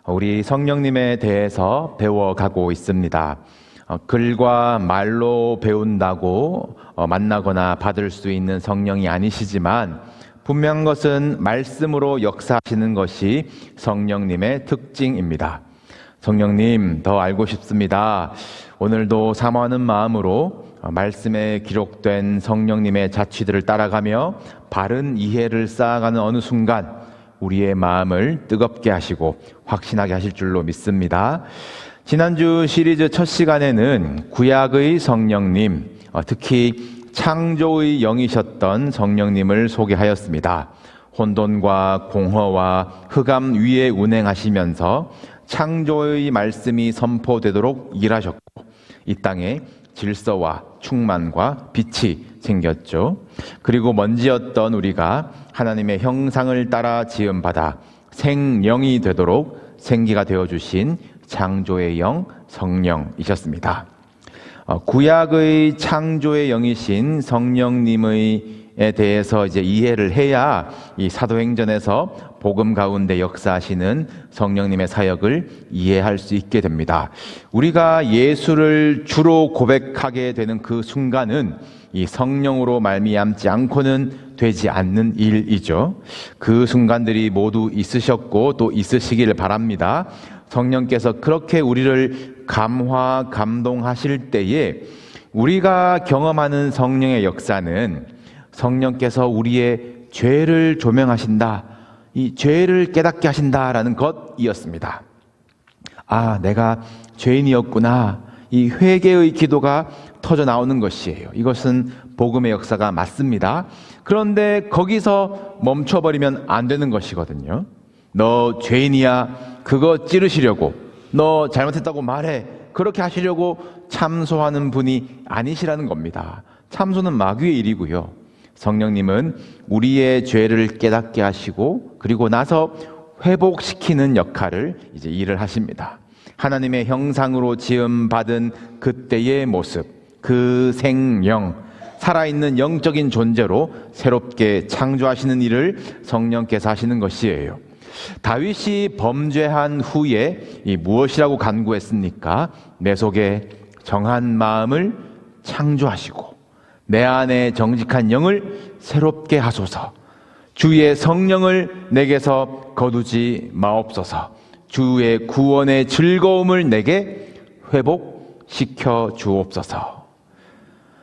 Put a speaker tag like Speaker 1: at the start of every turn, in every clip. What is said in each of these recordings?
Speaker 1: 우리 성령님에 대해서 배워가고 있습니다. 글과 말로 배운다고 만나거나 받을 수 있는 성령이 아니시지만 분명한 것은 말씀으로 역사하시는 것이 성령님의 특징입니다. 성령님 더 알고 싶습니다. 오늘도 사모하는 마음으로 말씀에 기록된 성령님의 자취들을 따라가며 바른 이해를 쌓아가는 어느 순간 우리의 마음을 뜨겁게 하시고 확신하게 하실 줄로 믿습니다. 지난주 시리즈 첫 시간에는 구약의 성령님, 특히 창조의 영이셨던 성령님을 소개하였습니다. 혼돈과 공허와 흑암 위에 운행하시면서 창조의 말씀이 선포되도록 일하셨고 이 땅에 질서와 충만과 빛이 생겼죠. 그리고 먼지였던 우리가 하나님의 형상을 따라 지음받아 생령이 되도록 생기가 되어주신 창조의 영 성령이셨습니다. 구약의 창조의 영이신 성령님에 대해서 이제 이해를 해야 이 사도행전에서 복음 가운데 역사하시는 성령님의 사역을 이해할 수 있게 됩니다. 우리가 예수를 주로 고백하게 되는 그 순간은 이 성령으로 말미암지 않고는 되지 않는 일이죠. 그 순간들이 모두 있으셨고 또 있으시기를 바랍니다. 성령께서 그렇게 우리를 감동하실 때에 우리가 경험하는 성령의 역사는 성령께서 우리의 죄를 조명하신다, 이 죄를 깨닫게 하신다라는 것이었습니다. 아, 내가 죄인이었구나. 이 회개의 기도가 터져 나오는 것이에요. 이것은 복음의 역사가 맞습니다. 그런데 거기서 멈춰버리면 안 되는 것이거든요. 너 죄인이야. 그거 찌르시려고, 너 잘못했다고 말해, 그렇게 하시려고 참소하는 분이 아니시라는 겁니다. 참소는 마귀의 일이고요. 성령님은 우리의 죄를 깨닫게 하시고 그리고 나서 회복시키는 역할을 이제 일을 하십니다. 하나님의 형상으로 지음받은 그때의 모습, 그 생령, 살아있는 영적인 존재로 새롭게 창조하시는 일을 성령께서 하시는 것이에요. 다윗이 범죄한 후에 무엇이라고 간구했습니까? 내 속에 정한 마음을 창조하시고 내 안에 정직한 영을 새롭게 하소서. 주의 성령을 내게서 거두지 마옵소서. 주의 구원의 즐거움을 내게 회복시켜 주옵소서.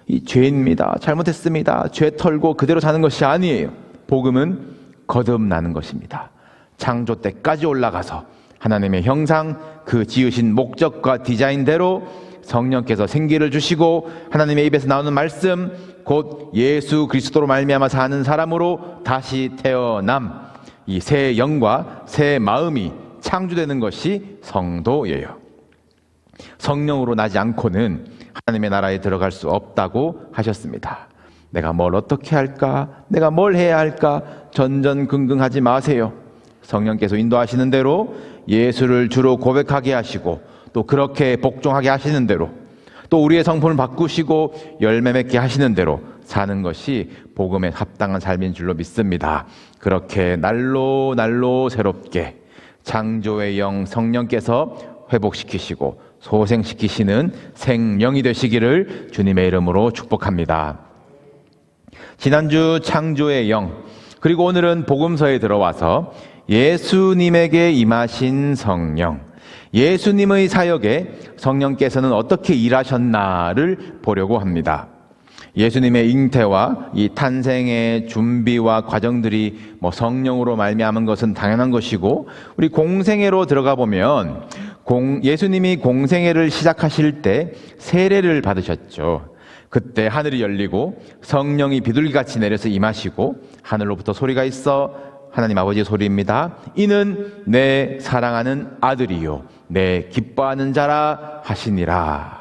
Speaker 1: 이 죄입니다. 잘못했습니다. 죄 털고 그대로 사는 것이 아니에요. 복음은 거듭나는 것입니다. 창조 때까지 올라가서 하나님의 형상, 그 지으신 목적과 디자인대로 성령께서 생기를 주시고 하나님의 입에서 나오는 말씀, 곧 예수 그리스도로 말미암아 사는 사람으로 다시 태어남, 이 새 영과 새 마음이 창조되는 것이 성도예요. 성령으로 나지 않고는 하나님의 나라에 들어갈 수 없다고 하셨습니다. 내가 뭘 어떻게 할까? 내가 뭘 해야 할까? 전전긍긍하지 마세요. 성령께서 인도하시는 대로 예수를 주로 고백하게 하시고 또 그렇게 복종하게 하시는 대로 또 우리의 성품을 바꾸시고 열매 맺게 하시는 대로 사는 것이 복음에 합당한 삶인 줄로 믿습니다. 그렇게 날로 새롭게 창조의 영 성령께서 회복시키시고 소생시키시는 생명이 되시기를 주님의 이름으로 축복합니다. 지난주 창조의 영, 그리고 오늘은 복음서에 들어와서 예수님에게 임하신 성령, 예수님의 사역에 성령께서는 어떻게 일하셨나를 보려고 합니다. 예수님의 잉태와 이 탄생의 준비와 과정들이 성령으로 말미암은 것은 당연한 것이고, 우리 공생애로 들어가 보면 예수님이 공생애를 시작하실 때 세례를 받으셨죠. 그때 하늘이 열리고 성령이 비둘기같이 내려서 임하시고 하늘로부터 소리가 있어 하나님 아버지의 소리입니다. 이는 내 사랑하는 아들이요 내 기뻐하는 자라 하시니라.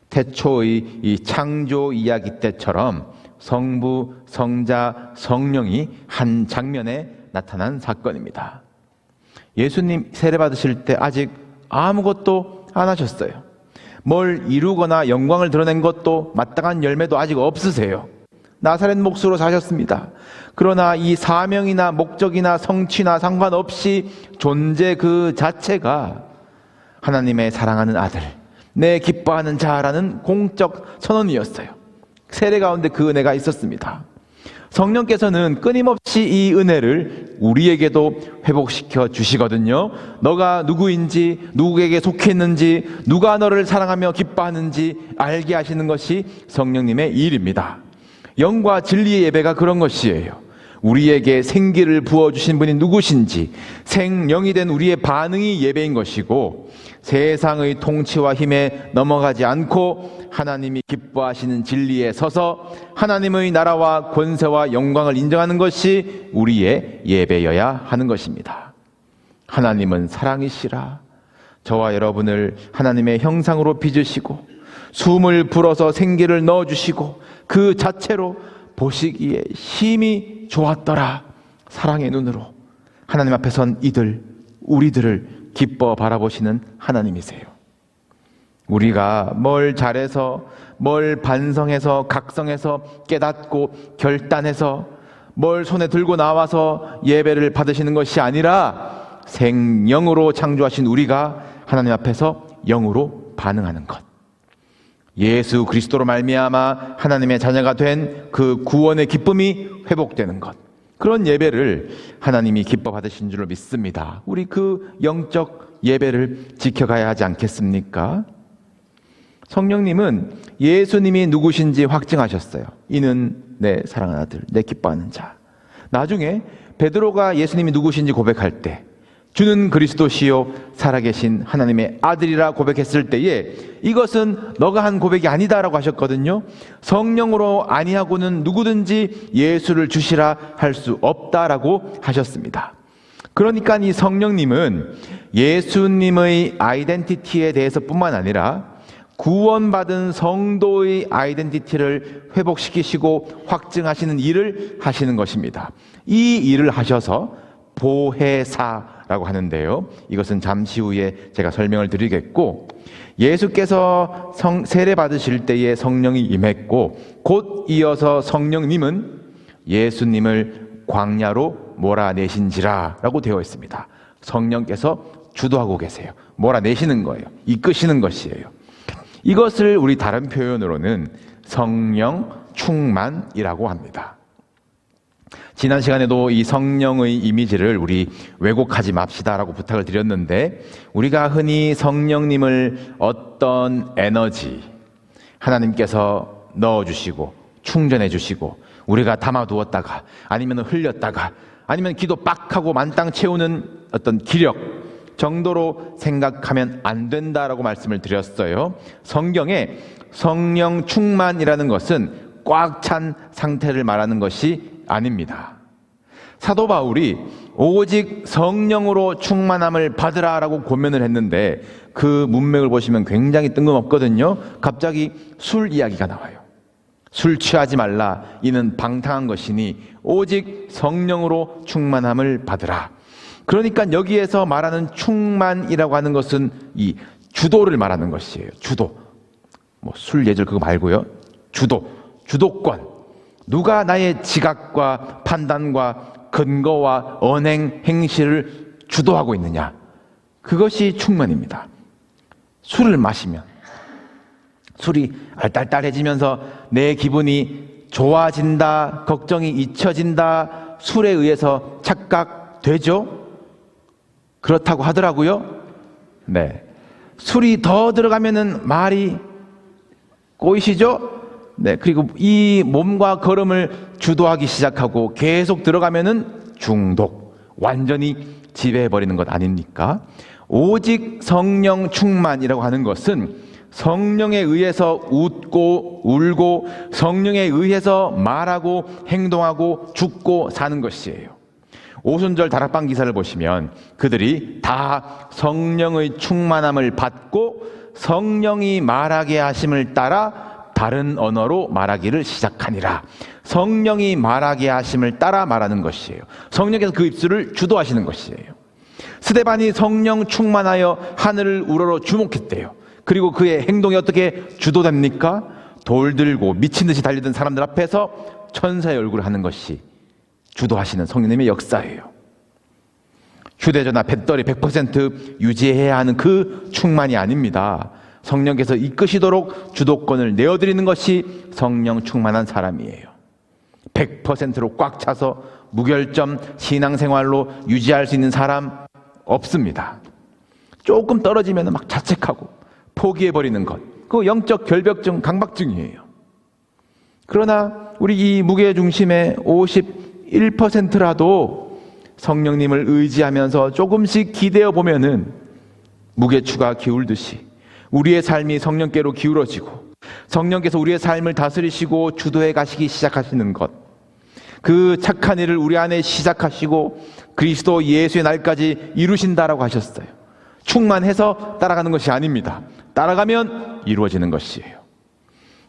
Speaker 1: 태초의 이 창조 이야기 때처럼 성부, 성자, 성령이 한 장면에 나타난 사건입니다. 예수님 세례 받으실 때 아직 아무것도 안 하셨어요. 뭘 이루거나 영광을 드러낸 것도 마땅한 열매도 아직 없으세요. 나사렛 몫으로 사셨습니다. 그러나 이 사명이나 목적이나 성취나 상관없이 존재 그 자체가 하나님의 사랑하는 아들, 내 기뻐하는 자라는 공적 선언이었어요. 세례 가운데 그 은혜가 있었습니다. 성령께서는 끊임없이 이 은혜를 우리에게도 회복시켜 주시거든요. 너가 누구인지, 누구에게 속했는지, 누가 너를 사랑하며 기뻐하는지 알게 하시는 것이 성령님의 일입니다. 영과 진리의 예배가 그런 것이에요. 우리에게 생기를 부어주신 분이 누구신지 생령이 된 우리의 반응이 예배인 것이고, 세상의 통치와 힘에 넘어가지 않고 하나님이 기뻐하시는 진리에 서서 하나님의 나라와 권세와 영광을 인정하는 것이 우리의 예배여야 하는 것입니다. 하나님은 사랑이시라. 저와 여러분을 하나님의 형상으로 빚으시고 숨을 불어서 생기를 넣어주시고 그 자체로 보시기에 힘이 좋았더라. 사랑의 눈으로 하나님 앞에 선 우리들을 기뻐 바라보시는 하나님이세요. 우리가 뭘 잘해서, 뭘 반성해서, 각성해서, 깨닫고 결단해서, 뭘 손에 들고 나와서 예배를 받으시는 것이 아니라 생영으로 창조하신 우리가 하나님 앞에서 영으로 반응하는 것, 예수 그리스도로 말미암아 하나님의 자녀가 된 그 구원의 기쁨이 회복되는 것, 그런 예배를 하나님이 기뻐 받으신 줄로 믿습니다. 우리 그 영적 예배를 지켜가야 하지 않겠습니까? 성령님은 예수님이 누구신지 확증하셨어요. 이는 내 사랑하는 아들, 내 기뻐하는 자. 나중에 베드로가 예수님이 누구신지 고백할 때 주는 그리스도시요 살아계신 하나님의 아들이라 고백했을 때에 이것은 너가 한 고백이 아니다라고 하셨거든요. 성령으로 아니하고는 누구든지 예수를 주시라 할 수 없다라고 하셨습니다. 그러니까 이 성령님은 예수님의 아이덴티티에 대해서 뿐만 아니라 구원받은 성도의 아이덴티티를 회복시키시고 확증하시는 일을 하시는 것입니다. 이 일을 하셔서 보혜사라고 하는데요, 이것은 잠시 후에 제가 설명을 드리겠고, 예수께서 세례 받으실 때에 성령이 임했고 곧 이어서 성령님은 예수님을 광야로 몰아내신지라 라고 되어 있습니다. 성령께서 주도하고 계세요. 몰아내시는 거예요. 이끄시는 것이에요. 이것을 우리 다른 표현으로는 성령 충만이라고 합니다. 지난 시간에도 이 성령의 이미지를 우리 왜곡하지 맙시다라고 부탁을 드렸는데, 우리가 흔히 성령님을 어떤 에너지, 하나님께서 넣어주시고 충전해 주시고 우리가 담아두었다가 아니면 흘렸다가 아니면 기도 빡 하고 만땅 채우는 어떤 기력 정도로 생각하면 안 된다라고 말씀을 드렸어요. 성경에 성령 충만이라는 것은 꽉 찬 상태를 말하는 것이 아닙니다. 사도 바울이 오직 성령으로 충만함을 받으라라고 권면을 했는데 그 문맥을 보시면 굉장히 뜬금없거든요. 갑자기 술 이야기가 나와요. 술 취하지 말라, 이는 방탕한 것이니 오직 성령으로 충만함을 받으라. 그러니까 여기에서 말하는 충만이라고 하는 것은 이 주도를 말하는 것이에요. 주도. 뭐 술 예절 그거 말고요. 주도권. 누가 나의 지각과 판단과 근거와 언행, 행실을 주도하고 있느냐. 그것이 충만입니다. 술을 마시면 술이 알딸딸해지면서 내 기분이 좋아진다, 걱정이 잊혀진다, 술에 의해서 착각되죠? 그렇다고 하더라고요. 네. 술이 더 들어가면은 말이 꼬이시죠? 네. 그리고 이 몸과 걸음을 주도하기 시작하고 계속 들어가면은 중독, 완전히 지배해버리는 것 아닙니까? 오직 성령 충만이라고 하는 것은 성령에 의해서 웃고 울고 성령에 의해서 말하고 행동하고 죽고 사는 것이에요. 오순절 다락방 기사를 보시면 그들이 다 성령의 충만함을 받고 성령이 말하게 하심을 따라 다른 언어로 말하기를 시작하니라. 성령이 말하게 하심을 따라 말하는 것이에요. 성령께서 그 입술을 주도하시는 것이에요. 스데반이 성령 충만하여 하늘을 우러러 주목했대요. 그리고 그의 행동이 어떻게 주도됩니까? 돌 들고 미친 듯이 달리던 사람들 앞에서 천사의 얼굴을 하는 것이 주도하시는 성령님의 역사예요. 휴대전화 배터리 100% 유지해야 하는 그 충만이 아닙니다. 성령께서 이끄시도록 주도권을 내어드리는 것이 성령 충만한 사람이에요. 100%로 꽉 차서 무결점 신앙생활로 유지할 수 있는 사람 없습니다. 조금 떨어지면 막 자책하고 포기해버리는 것, 그거 영적 결벽증, 강박증이에요. 그러나 우리 이 무게중심의 51%라도 성령님을 의지하면서 조금씩 기대어 보면은 무게추가 기울듯이 우리의 삶이 성령께로 기울어지고 성령께서 우리의 삶을 다스리시고 주도해 가시기 시작하시는 것, 그 착한 일을 우리 안에 시작하시고 그리스도 예수의 날까지 이루신다라고 하셨어요. 충만해서 따라가는 것이 아닙니다. 따라가면 이루어지는 것이에요.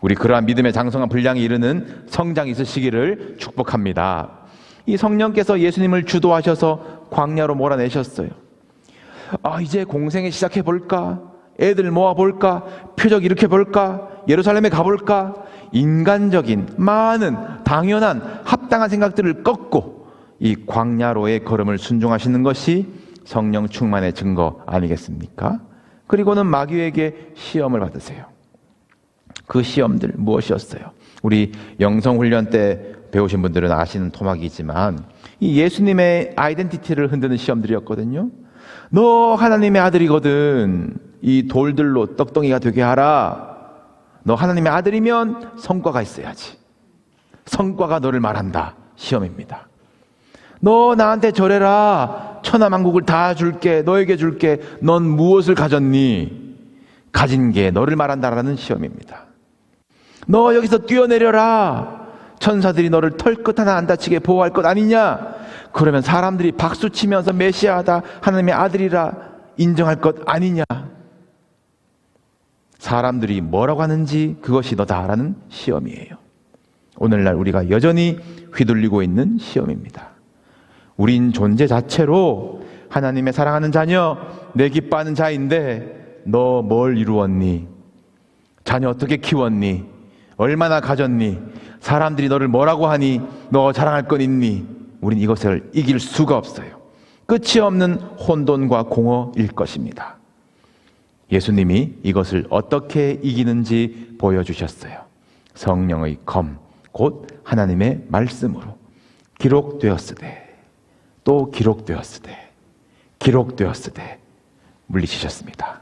Speaker 1: 우리 그러한 믿음의 장성한 분량에 이르는 성장이 있으시기를 축복합니다. 이 성령께서 예수님을 주도하셔서 광야로 몰아내셨어요. 이제 공생에 시작해 볼까? 애들 모아 볼까? 표적 일으켜 볼까? 예루살렘에 가볼까? 인간적인 많은 당연한 합당한 생각들을 꺾고 이 광야로의 걸음을 순종하시는 것이 성령 충만의 증거 아니겠습니까? 그리고는 마귀에게 시험을 받으세요. 그 시험들 무엇이었어요? 우리 영성훈련 때 배우신 분들은 아시는 토막이지만 이 예수님의 아이덴티티를 흔드는 시험들이었거든요. 너 하나님의 아들이거든. 이 돌들로 떡덩이가 되게 하라. 너 하나님의 아들이면 성과가 있어야지. 성과가 너를 말한다. 시험입니다. 너 나한테 절해라. 천하만국을 다 줄게. 너에게 줄게. 넌 무엇을 가졌니? 가진 게 너를 말한다라는 시험입니다. 너 여기서 뛰어내려라. 천사들이 너를 털끝 하나 안 다치게 보호할 것 아니냐? 그러면 사람들이 박수치면서 메시아다, 하나님의 아들이라 인정할 것 아니냐? 사람들이 뭐라고 하는지 그것이 너다라는 시험이에요. 오늘날 우리가 여전히 휘둘리고 있는 시험입니다. 우린 존재 자체로 하나님의 사랑하는 자녀, 내 기뻐하는 자인데 너 뭘 이루었니? 자녀 어떻게 키웠니? 얼마나 가졌니? 사람들이 너를 뭐라고 하니? 너 자랑할 건 있니? 우린 이것을 이길 수가 없어요. 끝이 없는 혼돈과 공허일 것입니다. 예수님이 이것을 어떻게 이기는지 보여주셨어요. 성령의 검, 곧 하나님의 말씀으로 기록되었으되 또 기록되었으되 기록되었으되 물리치셨습니다.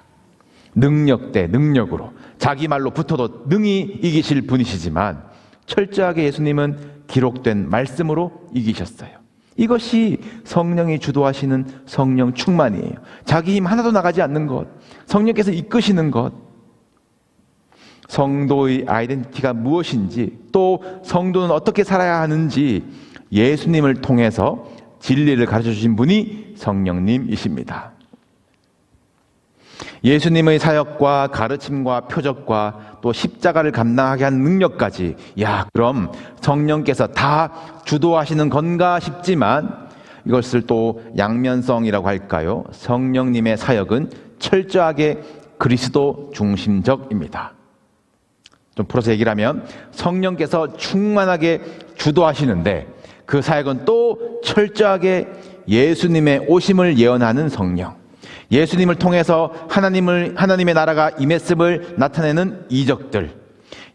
Speaker 1: 능력 대 능력으로 자기 말로 붙어도 능히 이기실 분이시지만 철저하게 예수님은 기록된 말씀으로 이기셨어요. 이것이 성령이 주도하시는 성령 충만이에요. 자기 힘 하나도 나가지 않는 것, 성령께서 이끄시는 것, 성도의 아이덴티티가 무엇인지, 또 성도는 어떻게 살아야 하는지 예수님을 통해서 진리를 가르쳐 주신 분이 성령님이십니다. 예수님의 사역과 가르침과 표적과 또 십자가를 감당하게 한 능력까지, 그럼 성령께서 다 주도하시는 건가 싶지만 이것을 또 양면성이라고 할까요? 성령님의 사역은 철저하게 그리스도 중심적입니다. 좀 풀어서 얘기를 하면 성령께서 충만하게 주도하시는데 그 사역은 또 철저하게 예수님의 오심을 예언하는 성령, 예수님을 통해서 하나님의 나라가 임했음을 나타내는 이적들,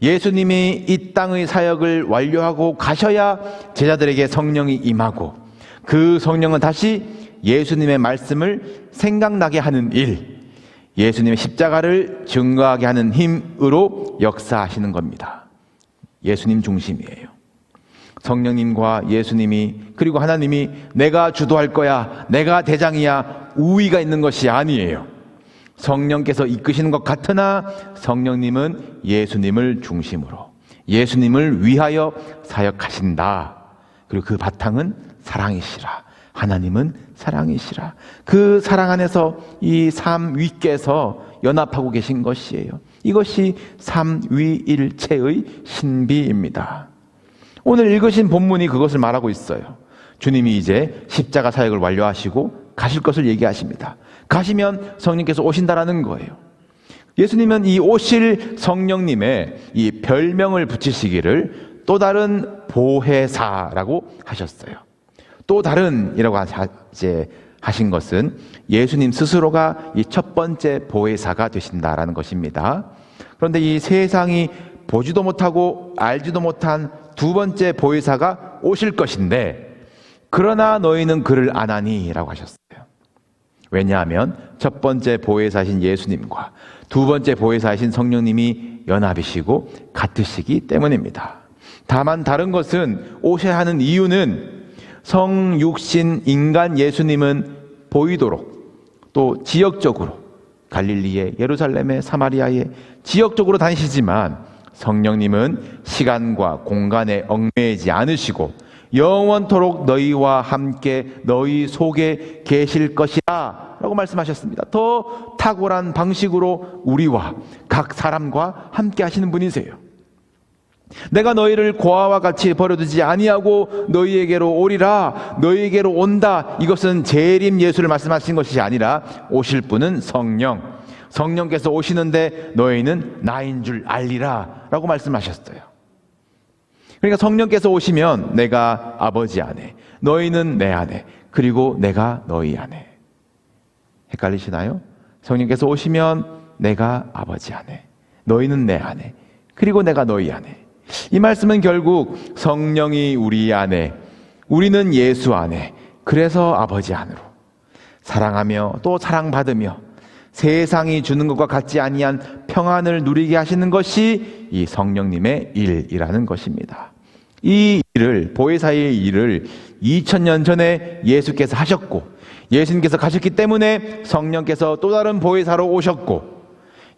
Speaker 1: 예수님이 이 땅의 사역을 완료하고 가셔야 제자들에게 성령이 임하고 그 성령은 다시 예수님의 말씀을 생각나게 하는 일, 예수님의 십자가를 증거하게 하는 힘으로 역사하시는 겁니다. 예수님 중심이에요. 성령님과 예수님이, 그리고 하나님이 내가 주도할 거야, 내가 대장이야, 우위가 있는 것이 아니에요. 성령께서 이끄시는 것 같으나 성령님은 예수님을 중심으로 예수님을 위하여 사역하신다. 그리고 그 바탕은 사랑이시라. 하나님은 사랑이시라. 그 사랑 안에서 이 삼위께서 연합하고 계신 것이에요. 이것이 삼위일체의 신비입니다. 오늘 읽으신 본문이 그것을 말하고 있어요. 주님이 이제 십자가 사역을 완료하시고 가실 것을 얘기하십니다. 가시면 성령께서 오신다라는 거예요. 예수님은 이 오실 성령님의 이 별명을 붙이시기를 또 다른 보혜사라고 하셨어요. 또 다른이라고 이제 하신 것은 예수님 스스로가 이 첫 번째 보혜사가 되신다라는 것입니다. 그런데 이 세상이 보지도 못하고 알지도 못한 두 번째 보혜사가 오실 것인데, 그러나 너희는 그를 아나니라고 하셨어요. 왜냐하면 첫 번째 보혜사신 예수님과 두 번째 보혜사신 성령님이 연합이시고 같으시기 때문입니다. 다만 다른 것은 오셔야 하는 이유는 성육신 인간 예수님은 보이도록, 또 지역적으로 갈릴리에, 예루살렘에, 사마리아에 지역적으로 다니시지만 성령님은 시간과 공간에 얽매이지 않으시고 영원토록 너희와 함께 너희 속에 계실 것이라 라고 말씀하셨습니다. 더 탁월한 방식으로 우리와 각 사람과 함께 하시는 분이세요. 내가 너희를 고아와 같이 버려두지 아니하고 너희에게로 오리라, 너희에게로 온다. 이것은 재림 예수를 말씀하신 것이 아니라 오실 분은 성령께서 오시는데 너희는 나인 줄 알리라 라고 말씀하셨어요. 그러니까 성령께서 오시면 내가 아버지 안에, 너희는 내 안에, 그리고 내가 너희 안에. 헷갈리시나요? 성령께서 오시면 내가 아버지 안에, 너희는 내 안에, 그리고 내가 너희 안에. 이 말씀은 결국 성령이 우리 안에, 우리는 예수 안에, 그래서 아버지 안으로 사랑하며 또 사랑받으며 세상이 주는 것과 같지 아니한 평안을 누리게 하시는 것이 이 성령님의 일이라는 것입니다. 이 일을, 보혜사의 일을 2000년 전에 예수께서 하셨고, 예수님께서 가셨기 때문에 성령께서 또 다른 보혜사로 오셨고,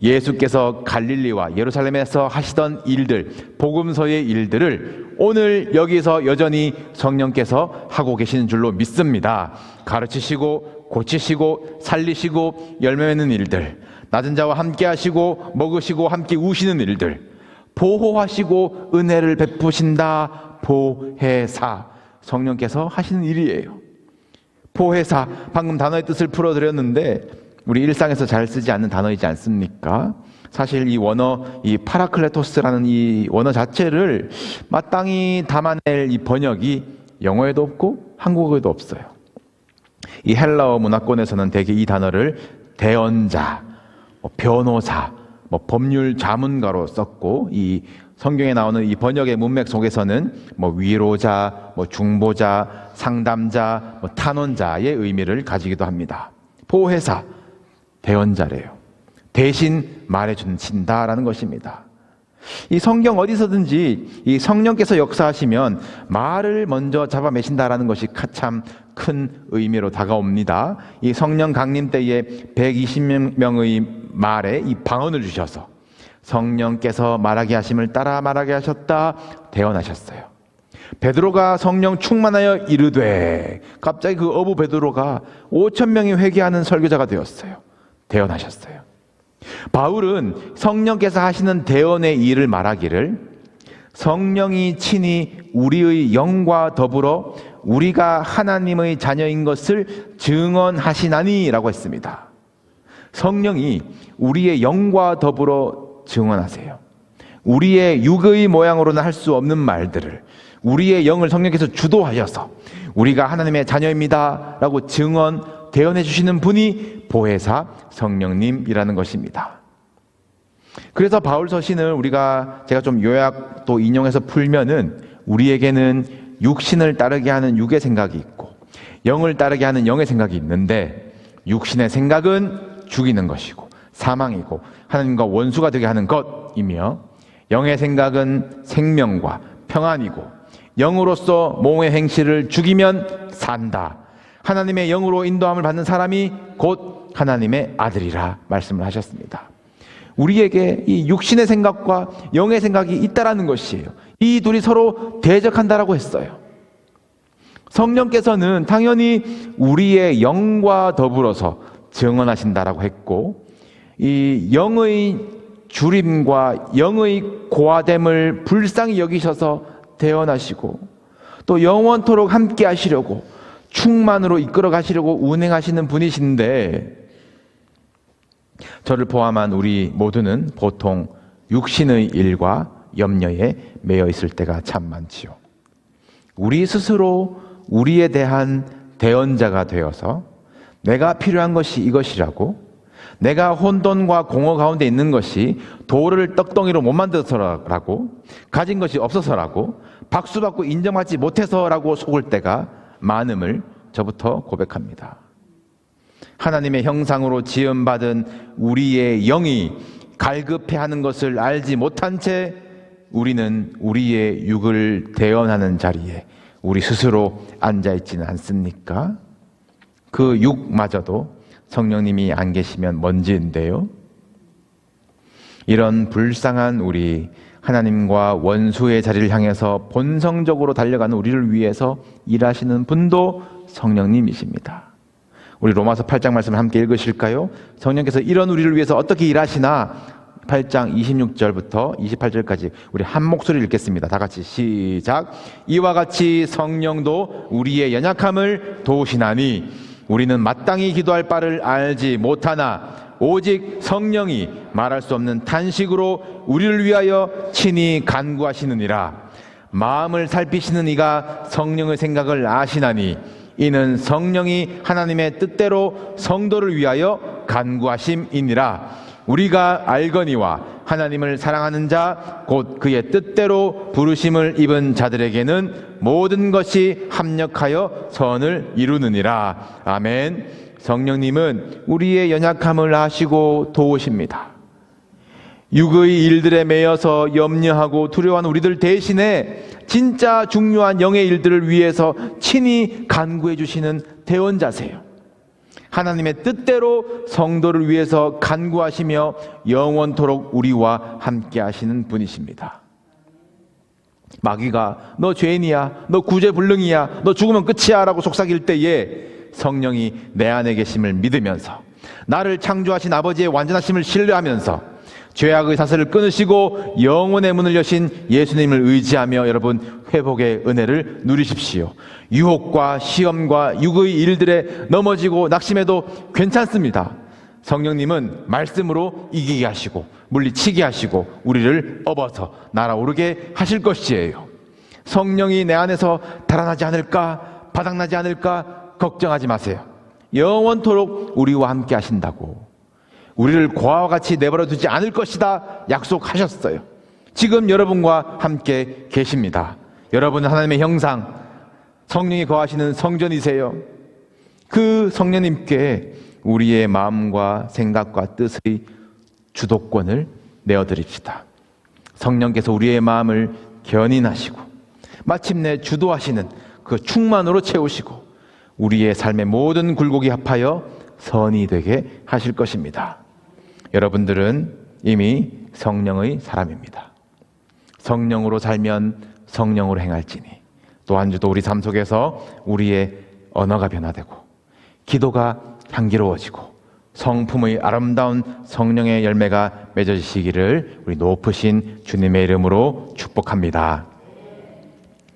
Speaker 1: 예수께서 갈릴리와 예루살렘에서 하시던 일들, 복음서의 일들을 오늘 여기서 여전히 성령께서 하고 계시는 줄로 믿습니다. 가르치시고 고치시고 살리시고 열매 맺는 일들, 낮은 자와 함께 하시고 먹으시고 함께 우시는 일들, 보호하시고 은혜를 베푸신다. 보혜사, 성령께서 하시는 일이에요. 보혜사, 방금 단어의 뜻을 풀어드렸는데 우리 일상에서 잘 쓰지 않는 단어이지 않습니까? 사실 이 원어, 이 파라클레토스라는 이 원어 자체를 마땅히 담아낼 이 번역이 영어에도 없고 한국어에도 없어요. 이 헬라어 문화권에서는 대개 이 단어를 대언자, 변호사, 법률 자문가로 썼고, 이 성경에 나오는 이 번역의 문맥 속에서는 위로자, 중보자, 상담자, 탄원자의 의미를 가지기도 합니다. 보혜사, 대언자래요. 대신 말해주신다라는 것입니다. 이 성경 어디서든지 이 성령께서 역사하시면 말을 먼저 잡아매신다라는 것이 참 큰 의미로 다가옵니다. 이 성령 강림 때에 120명의 말에 이 방언을 주셔서 성령께서 말하게 하심을 따라 말하게 하셨다, 대언하셨어요. 베드로가 성령 충만하여 이르되, 갑자기 그 어부 베드로가 5,000명이 회개하는 설교자가 되었어요. 대언하셨어요. 바울은 성령께서 하시는 대언의 일을 말하기를 성령이 친히 우리의 영과 더불어 우리가 하나님의 자녀인 것을 증언하시나니 라고 했습니다. 성령이 우리의 영과 더불어 증언하세요. 우리의 육의 모양으로는 할 수 없는 말들을 우리의 영을 성령께서 주도하셔서 우리가 하나님의 자녀입니다 라고 대언해 주시는 분이 보혜사 성령님이라는 것입니다. 그래서 바울 서신을 제가 좀 요약 또 인용해서 풀면은, 우리에게는 육신을 따르게 하는 육의 생각이 있고 영을 따르게 하는 영의 생각이 있는데, 육신의 생각은 죽이는 것이고 사망이고 하나님과 원수가 되게 하는 것이며, 영의 생각은 생명과 평안이고 영으로서 몸의 행실을 죽이면 산다. 하나님의 영으로 인도함을 받는 사람이 곧 하나님의 아들이라 말씀을 하셨습니다. 우리에게 이 육신의 생각과 영의 생각이 있다라는 것이에요. 이 둘이 서로 대적한다라고 했어요. 성령께서는 당연히 우리의 영과 더불어서 증언하신다라고 했고, 이 영의 주림과 영의 고아됨을 불쌍히 여기셔서 대언하시고, 또 영원토록 함께 하시려고 충만으로 이끌어 가시려고 운행하시는 분이신데, 저를 포함한 우리 모두는 보통 육신의 일과 염려에 매여 있을 때가 참 많지요. 우리 스스로 우리에 대한 대언자가 되어서 내가 필요한 것이 이것이라고, 내가 혼돈과 공허 가운데 있는 것이 돌을 떡덩이로 못 만들어서라고, 가진 것이 없어서라고, 박수받고 인정받지 못해서라고 속을 때가 많음을 저부터 고백합니다. 하나님의 형상으로 지음받은 우리의 영이 갈급해하는 것을 알지 못한 채 우리는 우리의 육을 대언하는 자리에 우리 스스로 앉아있지는 않습니까? 그 육마저도 성령님이 안 계시면 먼지인데요. 이런 불쌍한 우리, 하나님과 원수의 자리를 향해서 본성적으로 달려가는 우리를 위해서 일하시는 분도 성령님이십니다. 우리 로마서 8장 말씀을 함께 읽으실까요? 성령께서 이런 우리를 위해서 어떻게 일하시나 8장 26절부터 28절까지 우리 한 목소리 읽겠습니다. 다 같이 시작. 이와 같이 성령도 우리의 연약함을 도우시나니 우리는 마땅히 기도할 바를 알지 못하나 오직 성령이 말할 수 없는 탄식으로 우리를 위하여 친히 간구하시느니라. 마음을 살피시는 이가 성령의 생각을 아시나니 이는 성령이 하나님의 뜻대로 성도를 위하여 간구하심이니라. 우리가 알거니와 하나님을 사랑하는 자 곧 그의 뜻대로 부르심을 입은 자들에게는 모든 것이 합력하여 선을 이루느니라. 아멘. 성령님은 우리의 연약함을 아시고 도우십니다. 육의 일들에 매여서 염려하고 두려워하는 우리들 대신에 진짜 중요한 영의 일들을 위해서 친히 간구해 주시는 대언자세요. 하나님의 뜻대로 성도를 위해서 간구하시며 영원토록 우리와 함께 하시는 분이십니다. 마귀가 너 죄인이야, 너 구제불능이야, 너 죽으면 끝이야 라고 속삭일 때에 성령이 내 안에 계심을 믿으면서 나를 창조하신 아버지의 완전하심을 신뢰하면서 죄악의 사슬을 끊으시고 영혼의 문을 여신 예수님을 의지하며 여러분 회복의 은혜를 누리십시오. 유혹과 시험과 육의 일들에 넘어지고 낙심해도 괜찮습니다. 성령님은 말씀으로 이기게 하시고 물리치게 하시고 우리를 업어서 날아오르게 하실 것이에요. 성령이 내 안에서 달아나지 않을까, 바닥나지 않을까 걱정하지 마세요. 영원토록 우리와 함께 하신다고, 우리를 고아와 같이 내버려 두지 않을 것이다 약속하셨어요. 지금 여러분과 함께 계십니다. 여러분은 하나님의 형상, 성령이 거하시는 성전이세요. 그 성령님께 우리의 마음과 생각과 뜻의 주도권을 내어드립시다. 성령께서 우리의 마음을 견인하시고 마침내 주도하시는 그 충만으로 채우시고 우리의 삶의 모든 굴곡이 합하여 선이 되게 하실 것입니다. 여러분들은 이미 성령의 사람입니다. 성령으로 살면 성령으로 행할지니, 또 한 주도 우리 삶 속에서 우리의 언어가 변화되고 기도가 향기로워지고 성품의 아름다운 성령의 열매가 맺어지시기를 우리 높으신 주님의 이름으로 축복합니다.